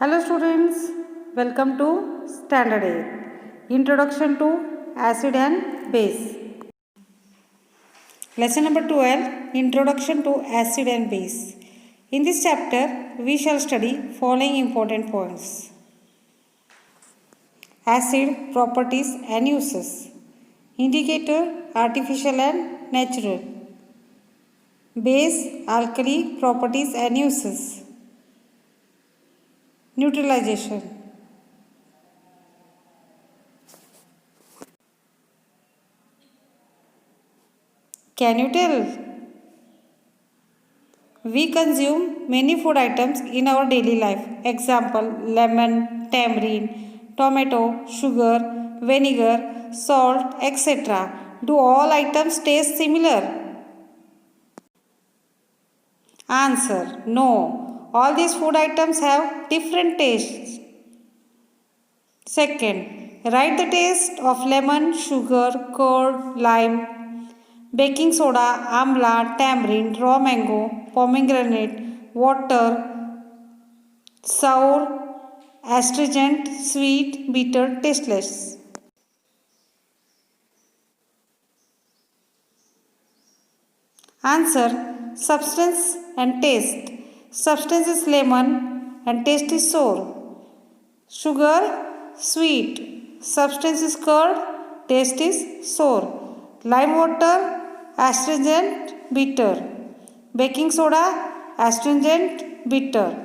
Hello students, welcome to Standard 8. Introduction to Acid and Base. Lesson number 12, Introduction to Acid and Base. In this chapter, we shall study following important points. Acid properties and uses. Indicator, artificial and natural. Base, alkali properties and uses. Neutralization. Can you tell? We consume many food items in our daily life. Example, lemon, tamarind, tomato, sugar, vinegar, salt, etc. Do all items taste similar? Answer, no. All these food items have different tastes. Second, write the taste of lemon, sugar, curd, lime, baking soda, amla, tamarind, raw mango, pomegranate, water, sour, astringent, sweet, bitter, tasteless. Answer, substance and taste. Substance is lemon and taste is sour. Sugar, sweet. Substance is curd, taste is sour. Lime water, astringent, bitter. Baking soda, astringent, bitter.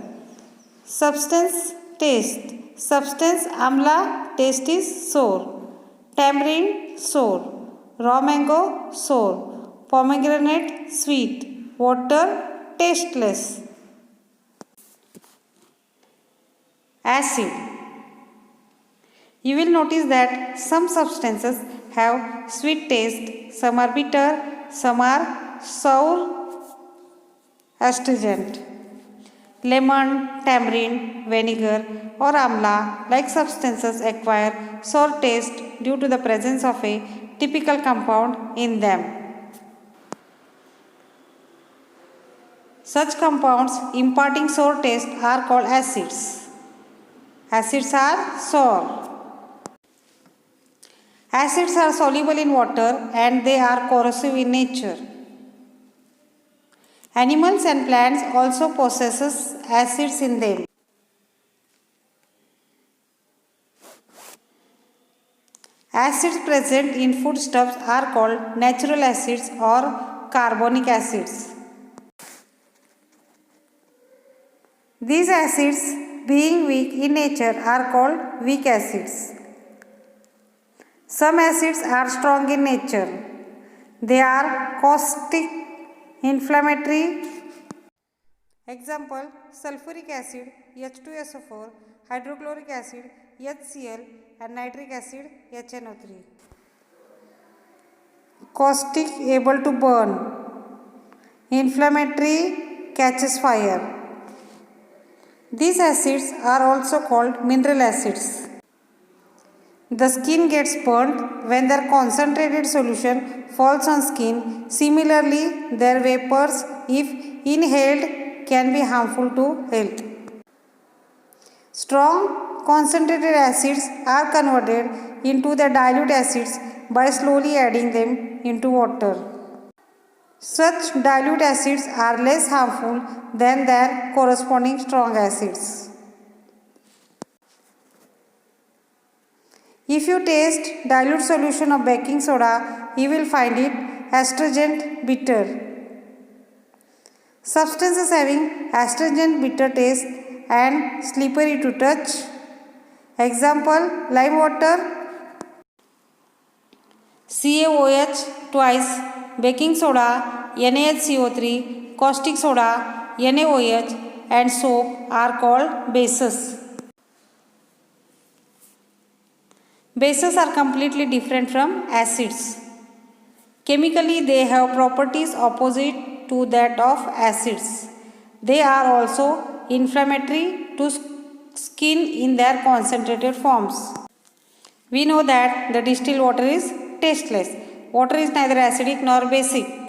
Substance, taste. Substance, amla, taste is sour. Tamarind, sour. Raw mango, sour. Pomegranate, sweet. Water, tasteless. Acid. You will notice that some substances have sweet taste, some are bitter, some are sour, astringent. Lemon, tamarind, vinegar or amla like substances acquire sour taste due to the presence of a typical compound in them. Such compounds imparting sour taste are called acids. Acids are sour. Acids are soluble in water and they are corrosive in nature. Animals and plants also possess acids in them. Acids present in foodstuffs are called natural acids or carbonic acids. These acids, being weak in nature, are called weak acids. Some acids are strong in nature. They are caustic, inflammatory. Example, sulfuric acid H2SO4, hydrochloric acid HCl and nitric acid HNO3. Caustic, able to burn. Inflammatory, catches fire. These acids are also called mineral acids. The skin gets burnt when their concentrated solution falls on skin. Similarly, their vapors, if inhaled, can be harmful to health. Strong concentrated acids are converted into the dilute acids by slowly adding them into water. Such dilute acids are less harmful than their corresponding strong acids. If you taste dilute solution of baking soda, you will find it astringent, bitter. Substances having astringent, bitter taste and slippery to touch. Example, lime water, CaOH twice, baking soda, NaHCO3, caustic soda, NaOH and soap are called bases. Bases are completely different from acids. Chemically, they have properties opposite to that of acids. They are also inflammatory to skin in their concentrated forms. We know that the distilled water is tasteless. Water is neither acidic nor basic.